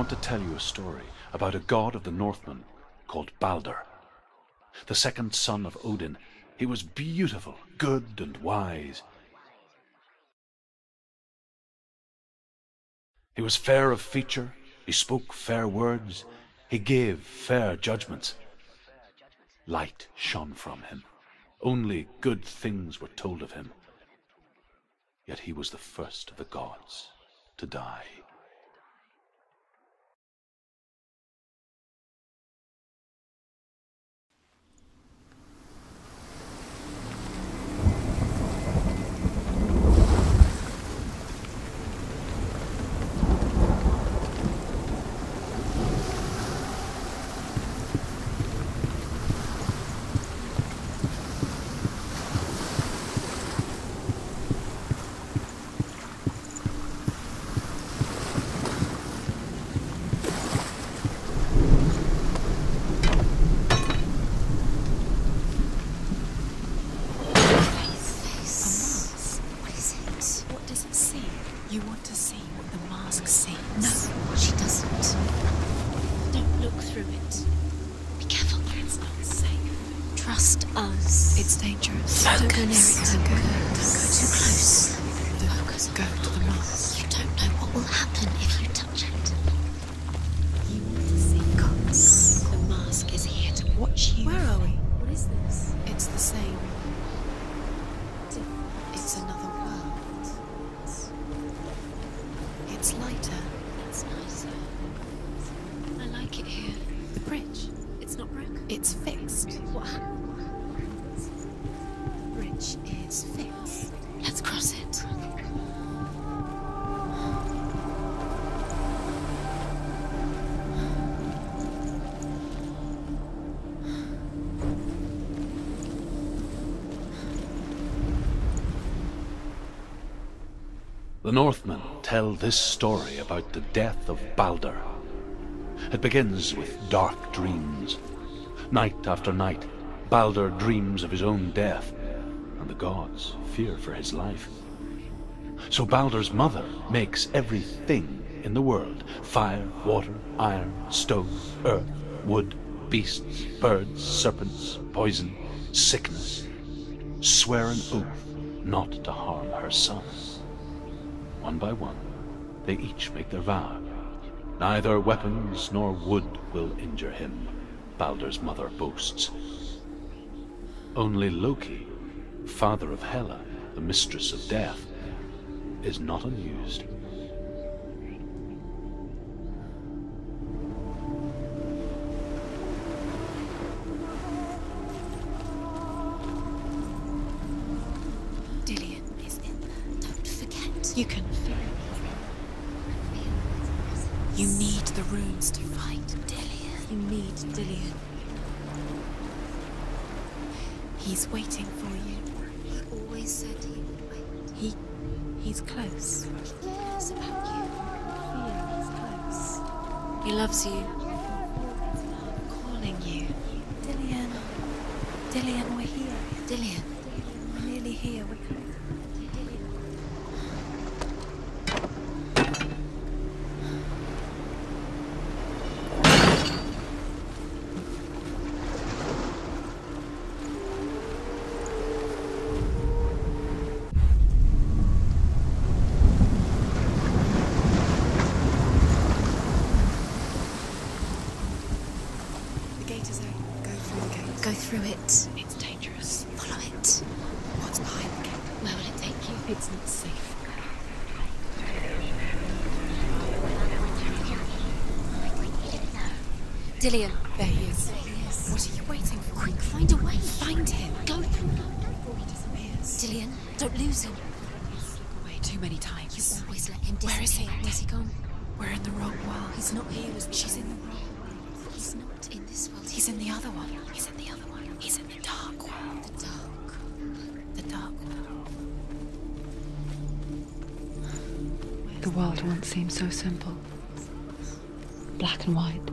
want to tell you a story about a god of the Northmen called Balder. The second son of Odin, he was beautiful, good and wise. He was fair of feature, he spoke fair words, he gave fair judgments. Light shone from him. Only good things were told of him. Yet he was the first of the gods to die. The Northmen tell this story about the death of Balder. It begins with dark dreams. Night after night, Balder dreams of his own death, and the gods fear for his life. So Balder's mother makes everything in the world: fire, water, iron, stone, earth, wood, beasts, birds, serpents, poison, sickness. Swear an oath not to harm her son. One by one, they each make their vow. Neither weapons nor wood will injure him, Balder's mother boasts. Only Loki, father of Hela, the mistress of death, is not amused. You can feel it. You need the runes to fight Dillion. You need Dillion. He's waiting for you. He always said he would wait. He's close. He cares about you. Feel he's close. He loves you. Calling you. Dillion. Dillion, we're here. Dillion. We're nearly here. We're close. Go through it. It's dangerous. Follow it. What's behind the gate? Where will it take you? It's not safe. Dillion. There he is. There he is. What are you waiting for? Quick, find a way. Find him. Go through Before he disappears. Dillion, don't lose him. Slip away too many times. You always let him disappear. Where is he? Where's he gone? We're in the wrong world. He's not here. She's in the wrong. He's not in this world. He's in the other one. He's in the other one. He's in the dark world. The dark. The dark world. The world once seemed so simple. Black and white.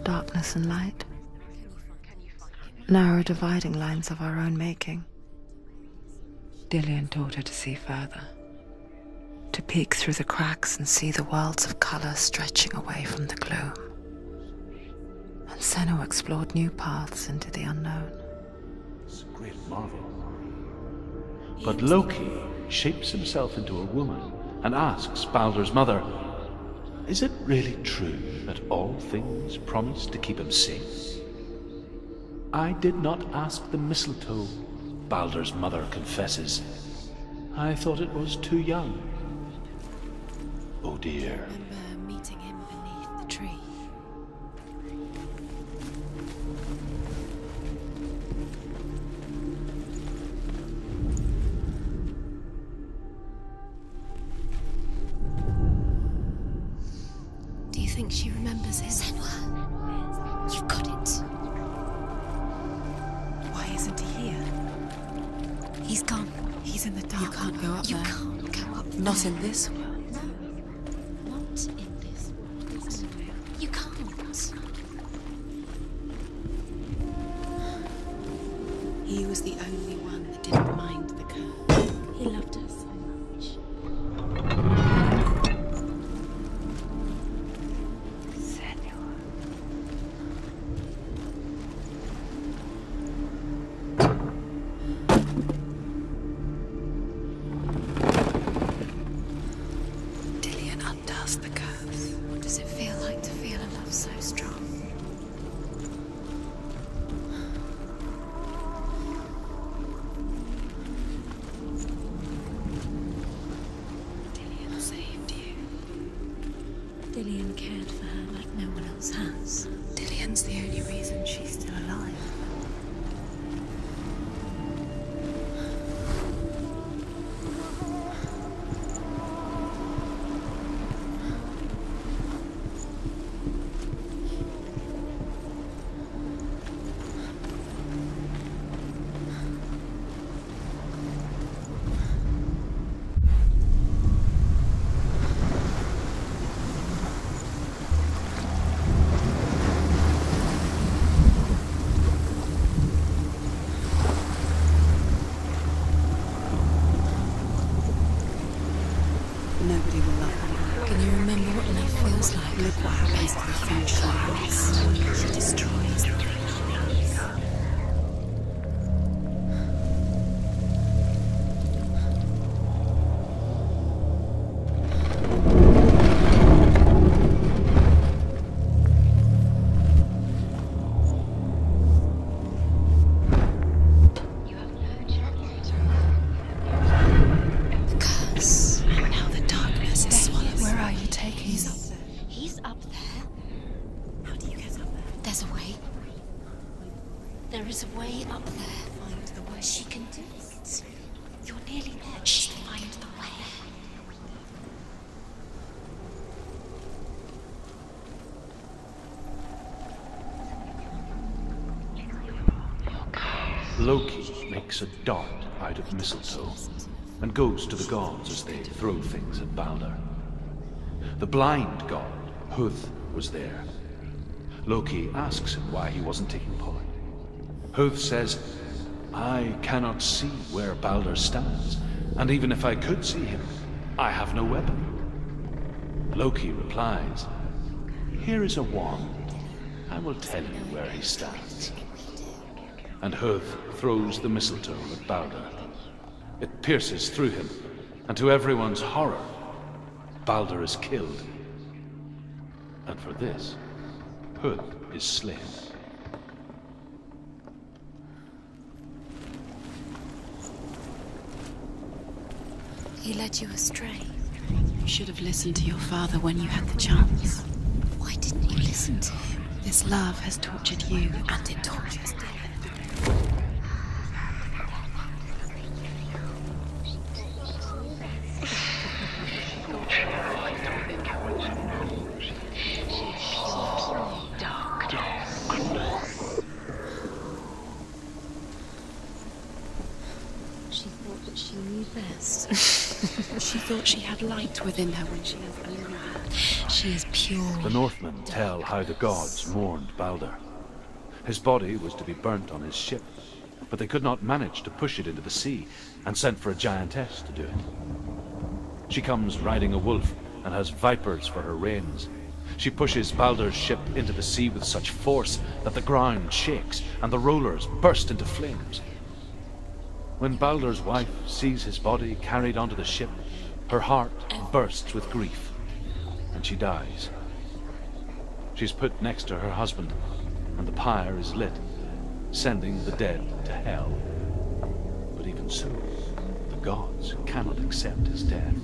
Darkness and light. Narrow dividing lines of our own making. Dillion taught her to see further. To peek through the cracks and see the worlds of colour stretching away from the gloom. And Senua explored new paths into the unknown. It's a great marvel. But Loki shapes himself into a woman and asks Baldur's mother, is it really true that all things promise to keep him safe? I did not ask the mistletoe, Baldur's mother confesses. I thought it was too young. Oh dear. I remember meeting him beneath the tree. Do you think she remembers him? Senua, you've got it. Why isn't he here? He's gone. He's in the dark. You can't go up You there. can't go up there. Not in this world. No, not in this world. You can't. He was the only one that didn't mind the curse. He loved her so much. Dillion undoes the curse. What does it feel like to feel a love so strong? Dillion saved you. Dillion cared for her like no one else has. Dillion's the only reason she's still alive. Nobody will love her. Can you remember what love feels like? Look what happens to the things she loves. She destroys the things she loves. The curse. And now the darkness is swallowed. Where are you taking me? He's up there. How do you get up there? There's a way. There is a way up there. Find the way. She can do it. You're nearly there. She can find the way. Loki makes a dart out of mistletoe and goes to the gods as they throw things at Baldur. The blind god, Huth, was there. Loki asks him why he wasn't taking part. Huth says, I cannot see where Baldur stands, and even if I could see him, I have no weapon. Loki replies, here is a wand. I will tell you where he stands. And Huth throws the mistletoe at Baldur. It pierces through him, and to everyone's horror, Baldur is killed. And for this, Huth is slain. He led you astray. You should have listened to your father when you had the chance. Why didn't you listen to him? This love has tortured you, and it tortures Dylan. She thought that she knew best. She thought she had light within her when she has only had. She is pure. The Northmen tell how the gods mourned Baldur. His body was to be burnt on his ship, but they could not manage to push it into the sea, and sent for a giantess to do it. She comes riding a wolf and has vipers for her reins. She pushes Baldur's ship into the sea with such force that the ground shakes and the rollers burst into flames. When Baldur's wife sees his body carried onto the ship, her heart bursts with grief, and she dies. She's put next to her husband, and the pyre is lit, sending the dead to hell. But even so, the gods cannot accept his death.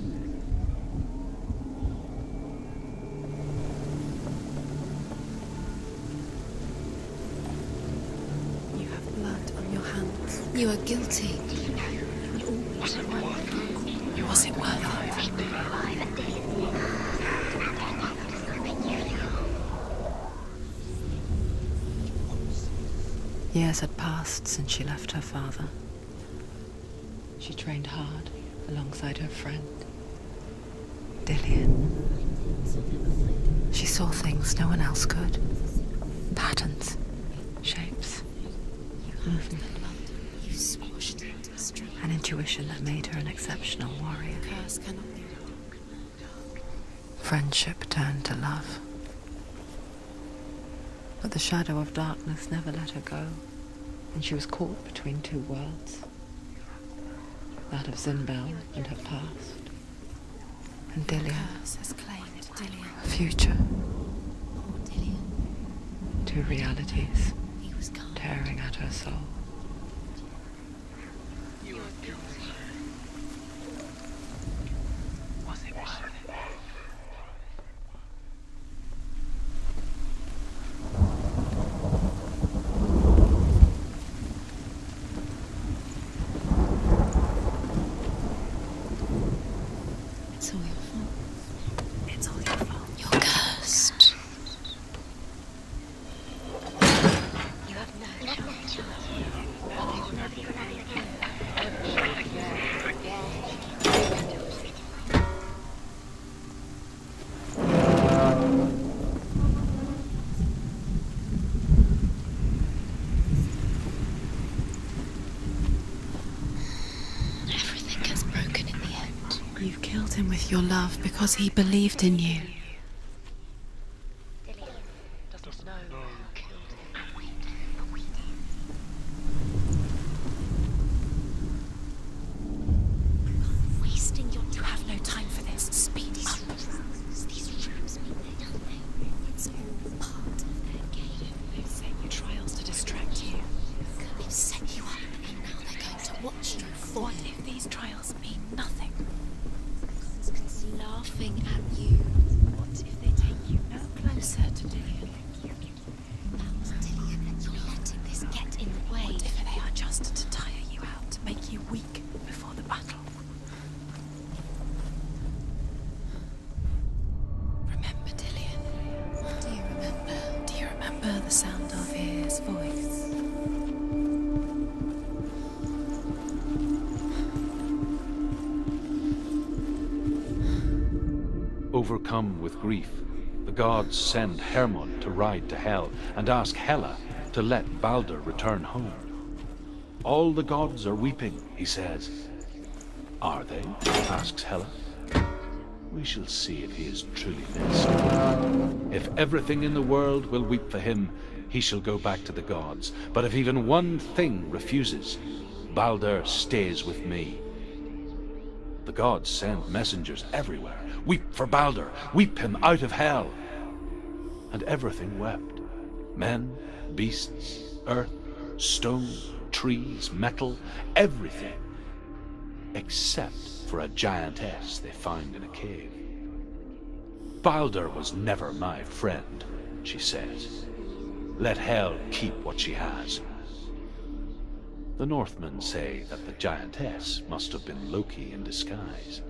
You have blood on your hands. You are guilty. Was it worth it? Was it worth it? Years had passed since she left her father. She trained hard alongside her friend, Dillian. She saw things no one else could. Patterns, shapes, movement. You squashed it straight. An intuition that made her an exceptional warrior. Curse cannot be. Friendship turned to love. But the shadow of darkness never let her go, and she was caught between two worlds. That of Zinbel and her past, and Dillian, Curse has claimed Dillian. her future. Poor Dillian. Two realities He was gone. tearing at her soul. Was it worth it? It's all your fault. It's all your fault. You're cursed. You have no chance. Everything gets broken in the end. You've killed him with your love because he believed in you. Doesn't know who killed him. Wasting your time. You have no time for this. Speed up. These rooms mean nothing. It's all part of their game. They've set you trials to distract you. They've set you up, and now they're going to watch you fall. What if these trials mean nothing? Laughing at you. What if they take you no closer to Dillian? Dillian, you're letting this get in the way. What if they are just to tire you out, to make you weak before the battle? Remember Dillian? Do you remember? Do you remember the sound of his voice? Overcome with grief, the gods send Hermod to ride to Hell and ask Hela to let Baldur return home. All the gods are weeping, he says. Are they? Asks Hela. We shall see if he is truly missed. If everything in the world will weep for him, he shall go back to the gods. But if even one thing refuses, Baldur stays with me. The gods send messengers everywhere. Weep for Baldur, weep him out of hell. And everything wept. Men, beasts, earth, stone, trees, metal, everything. Except for a giantess they found in a cave. Baldur was never my friend, she says. Let hell keep what she has. The Northmen say that the giantess must have been Loki in disguise.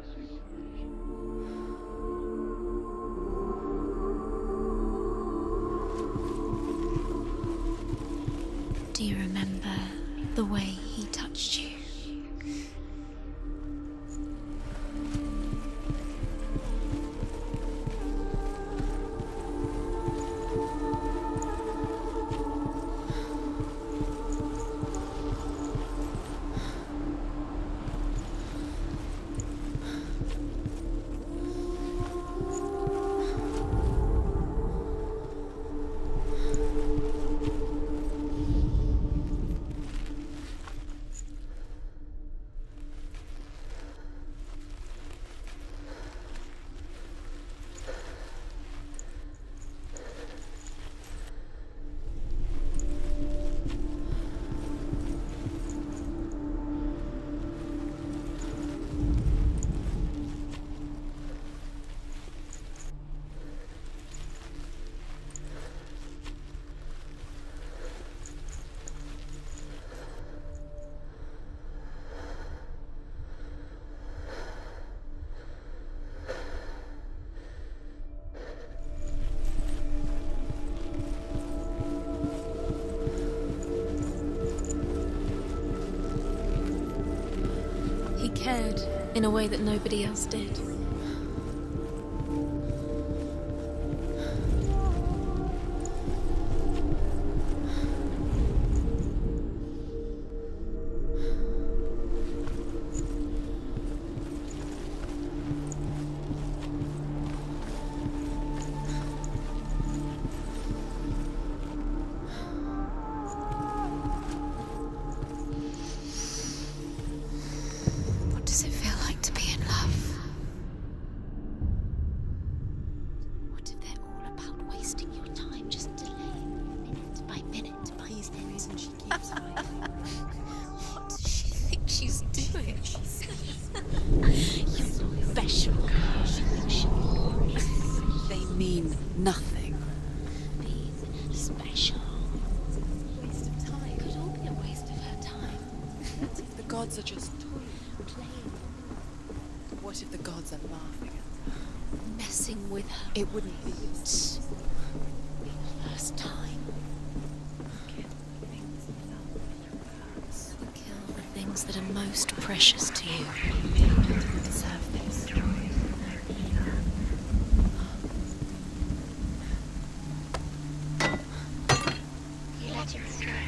Do you remember the way he touched you? cared in a way that nobody else did. It wouldn't be the first time. Kill the things that are most precious to you. Deserve this. You let him stray.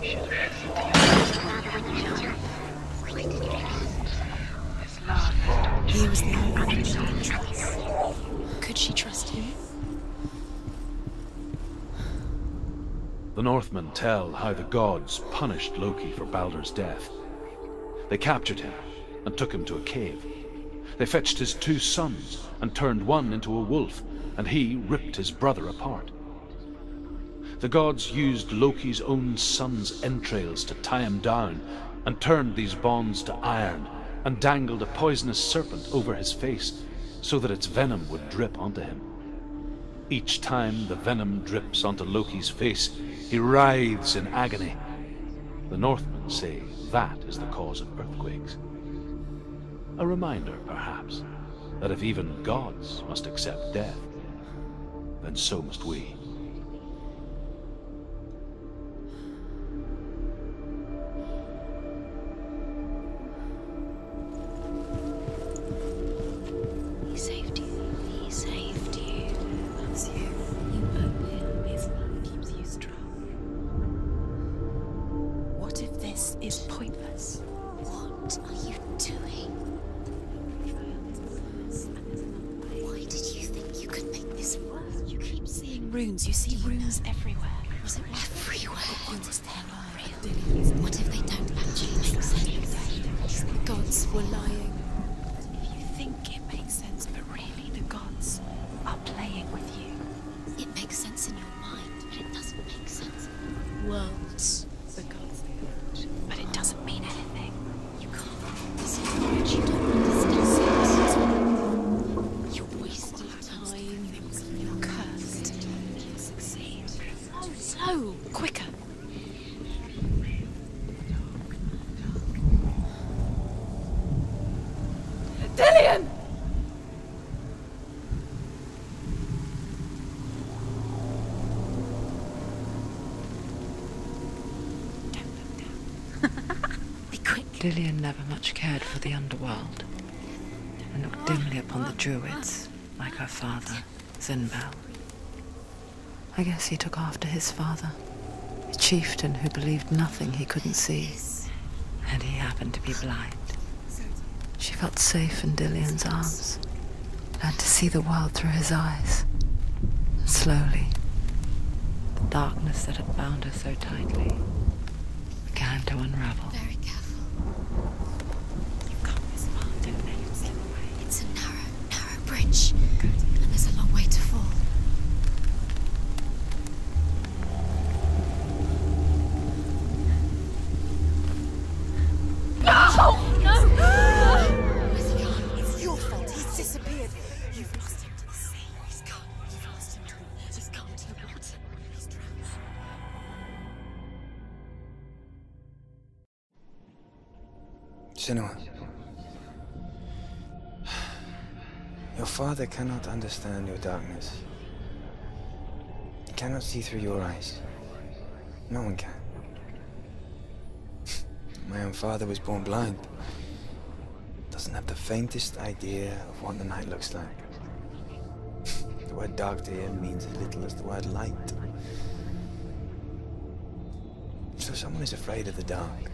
You should have He was the only one she could trust. Could she trust him? The Northmen tell how the gods punished Loki for Baldur's death. They captured him and took him to a cave. They fetched his 2 sons and turned one into a wolf, and he ripped his brother apart. The gods used Loki's own son's entrails to tie him down and turned these bonds to iron and dangled a poisonous serpent over his face so that its venom would drip onto him. Each time the venom drips onto Loki's face, he writhes in agony. The Northmen say that is the cause of earthquakes. A reminder, perhaps, that if even gods must accept death, then so must we. He saved you. He saved you. That's you. You owe him. His love keeps you strong. What if this is pointless? What are you doing? Why did you think you could make this work? You keep seeing runes. You see runes everywhere. Was it everywhere? What is their real? What if they don't actually make sense? The gods were lying. If you think it makes sense, but really the gods are playing with you. It makes sense in your mind, but it doesn't make sense in the worlds. The gods, but it doesn't mean anything. You can't. This is what you don't understand. You're wasting time. You're cursed. You'll succeed. Oh, slow! Quicker! Dillion! Be quick. Dillion never much cared for the underworld, and looked dimly upon the druids, like her father, Zinbal. I guess he took after his father, a chieftain who believed nothing he couldn't see, and he happened to be blind. She felt safe in Dillion's arms, learned to see the world through his eyes, and slowly, the darkness that had bound her so tightly began to unravel. Very careful. You've come this far, don't let him slip away. It's a narrow bridge. Good. And there's a long way to fall. Oh! No! Where's he gone? It's your fault. He's disappeared. You've lost him to the sea. He's gone. You've lost him to the... He's gone to the water. He's drowned. Senua, your father cannot understand your darkness. He cannot see through your eyes. No one can. My own father was born blind. doesn't have the faintest idea of what the night looks like. The word dark to him means as little as the word light. So someone is afraid of the dark.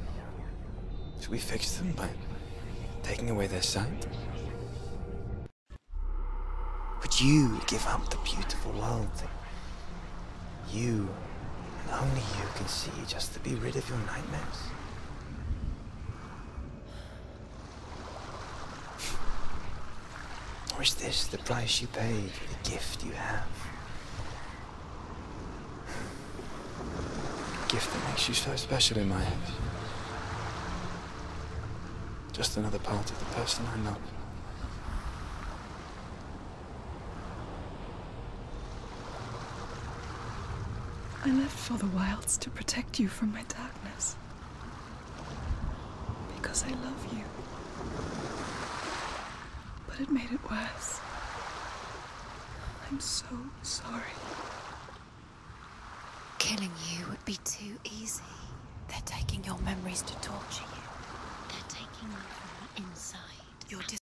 Should we fix them by taking away their sight? Would you give up the beautiful world that you, and only you, can see just to be rid of your nightmares? Or is this the price you pay for the gift you have? A gift that makes you so special in my eyes. Just another part of the person I love. I left for the wilds to protect you from my darkness. Because I love you. But it made it worse. I'm so sorry. Killing you would be too easy. They're taking your memories to torture you. They're taking you from the inside. You're